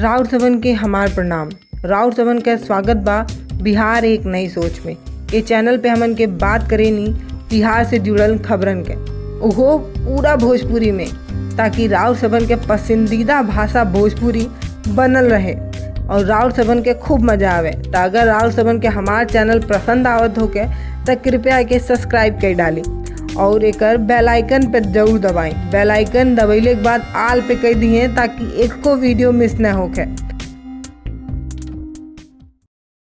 राउर सबन के हमार प्रणाम। राउर सबन का स्वागत बा बिहार एक नई सोच में। ये चैनल पे हमन के बात करेनी बिहार से जुड़ल खबरन के, ओहो पूरा भोजपुरी में, ताकि राउर सबन के पसंदीदा भाषा भोजपुरी बनल रहे और राउर सबन के खूब मजा आवे। तो अगर राउर सबन के हमार चैनल पसंद आवत होके तो कृपया के सब्सक्राइब कर डाली और एक बेल आइकन पे जरूर दबाएं। बेल आइकन दबैले के बाद आल पे कह दिए ताकि एक को वीडियो मिस न होके।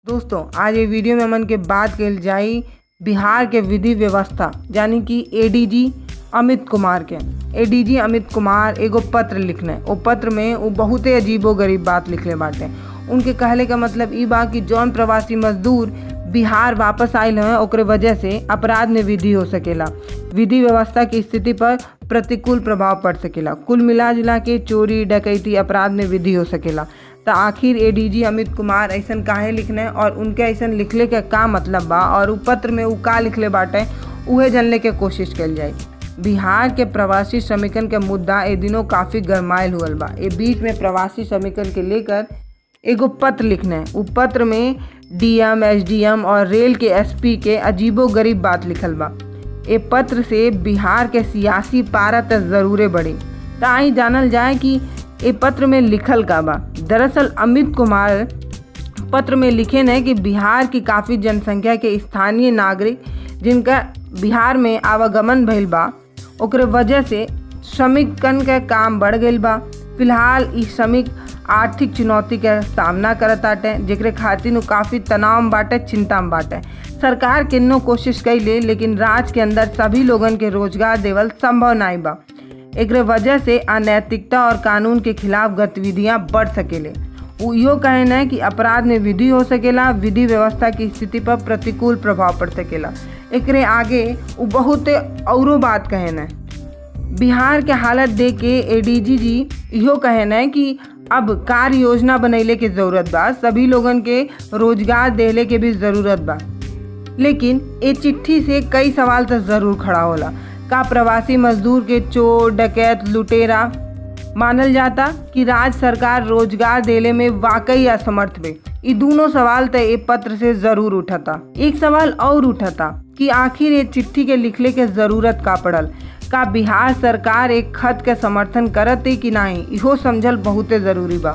दोस्तों, आज ये वीडियो में हमन के बात कल जाई बिहार के विधि व्यवस्था यानी कि एडीजी अमित कुमार के। एडीजी अमित कुमार एगो पत्र लिखने, वो पत्र में वो बहुते अजीबो गरीब बात लिखले बाटे। उनके कहले का मतलब ई बा कि जौन प्रवासी मजदूर बिहार वापस आयल हैं ओकरे वजह से अपराध में वृद्धि हो सकेला, विधि व्यवस्था की स्थिति पर प्रतिकूल प्रभाव पड़ सकेला, कुल मिला जुला के चोरी डकैती अपराध में वृद्धि हो सकेला। तो आखिर एडीजी अमित कुमार ऐसा काहे लिखने और उनके ऐसा लिखले के का मतलब बा और उ पत्र में उ का लिखले बाटे उहे जानने के कोशिश कल जाए। बिहार के प्रवासी श्रमिकन के मुद्दा ए दिनों काफ़ी गरमायल हुआ बा। ए बीच में प्रवासी श्रमिकन के लेकर एगो पत्र लिखना है। उ पत्र में डीएम, एसडीएम और रेल के एसपी के अजीबो गरीब बात लिखल बा। ए पत्र से बिहार के सियासी पारा तक ज़रूरे बढ़ी। तो आई जानल जाए कि ए पत्र में लिखल का बा। दरअसल अमित कुमार पत्र में लिखे न कि बिहार की काफ़ी जनसंख्या के स्थानीय नागरिक जिनका बिहार में आवागमन भइल बा ओकरे वजह से श्रमिकन के काम बढ़ गईल बा। फिलहाल ई श्रमिक आर्थिक चुनौती के सामना करत बाटे, जेकरे खातिर काफ़ी तनाव में बाटे, चिंता में बाटे। सरकार किन्नो कोशिश कैले लेकिन राज्य के अंदर सभी लोगन के रोजगार देवल संभव नहीं बा। एकरे वजह से अनैतिकता और कानून के खिलाफ गतिविधियां बढ़ सकेले। यो कहना है कि अपराध में वृद्धि हो सकेला, विधि व्यवस्था की स्थिति पर प्रतिकूल प्रभाव पड़ सकेला। एकरे आगे वो बहुत औरों बात कहना है। बिहार के हालत देख के एडीजी जी यो कहना है कि अब कार्य योजना बनैले के ज़रूरत बा, सभी लोगन के रोजगार देले के भी ज़रूरत बा। लेकिन ये चिट्ठी से कई सवाल तो ज़रूर खड़ा होला। का प्रवासी मजदूर के चोर डकैत लुटेरा मानल जाता कि राज्य सरकार रोजगार देले में वाकई असमर्थ बे? ये दोनों सवाल तो ये पत्र से ज़रूर उठता। एक सवाल और उठता कि आखिर ये चिट्ठी के लिखले के ज़रूरत का पड़ल? का बिहार सरकार एक खत के समर्थन करते कि नहीं, इहो समझल बहुत ज़रूरी बा।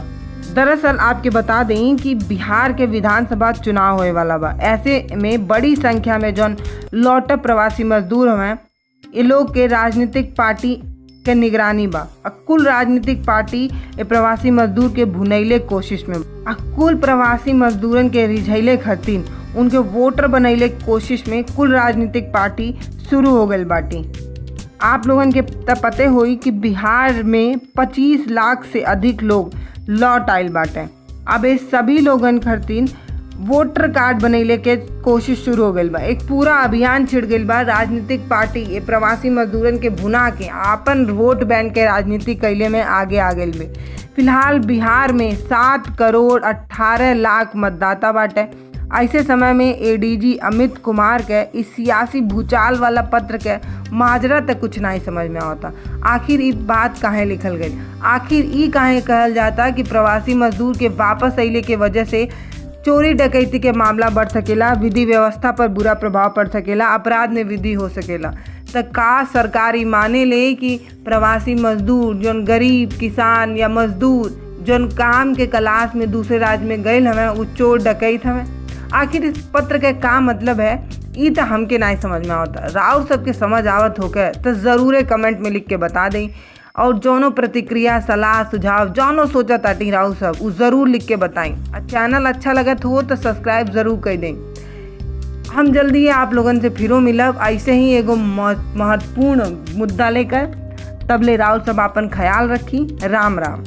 दरअसल आपके बता दें कि बिहार के विधानसभा चुनाव होए वाला बा। ऐसे में बड़ी संख्या में जौन लौटे प्रवासी मजदूर हैं ये लोग के राजनीतिक पार्टी के निगरानी बा। कुल राजनीतिक पार्टी ये प्रवासी मजदूर के भुनैले कोशिश में, कुल प्रवासी मजदूरन के रिझैले खातिर उनके वोटर बनैले कोशिश में कुल राजनीतिक पार्टी शुरू हो गई बाटी। आप लोगन के पते होई कि बिहार में 25 लाख से अधिक लोग लौट आयल बाटे। अब ये सभी लोगन खातिर वोटर कार्ड बनैले के कोशिश शुरू हो गई बा। एक पूरा अभियान छिड़ गई बा। राजनीतिक पार्टी ये प्रवासी मजदूरन के भुना के आपन वोट बैंक के राजनीति कैले में आगे आ गई बे। फिलहाल बिहार में 7 करोड़ 18 लाख मतदाता बाटे। ऐसे समय में एडीजी अमित कुमार के इस सियासी भूचाल वाला पत्र के माजरा तक कुछ नहीं समझ में आता। आखिर ये बात काहे लिखल गई? आखिर ये काहे कहल जाता कि प्रवासी मजदूर के वापस अइले के वजह से चोरी डकैती के मामला बढ़ सकेला, विधि व्यवस्था पर बुरा प्रभाव पड़ सकेला, अपराध में वृद्धि हो सकेला? तो का सरकार ही माने ले कि प्रवासी मजदूर जौन गरीब किसान या मजदूर जौन काम के तलाश में दूसरे राज्य में गए हमें वो चोर डकैत हमें? आखिर इस पत्र के का मतलब है ये तो हमके नहीं समझ में आता। राउर सबके समझ आवत होकर तो ज़रूर कमेंट में लिख के बता दें और जौनो प्रतिक्रिया सलाह सुझाव जौनो सोचा ताटी राउर सब वो ज़रूर लिख के बताएं। चैनल अच्छा लगत हो तो सब्सक्राइब ज़रूर कर दें। हम जल्दी आप लोगन से फिरो मिलब ऐसे ही एगो महत्वपूर्ण मुद्दा लेकर। तब ले राउर सब अपन ख्याल रखी। राम राम।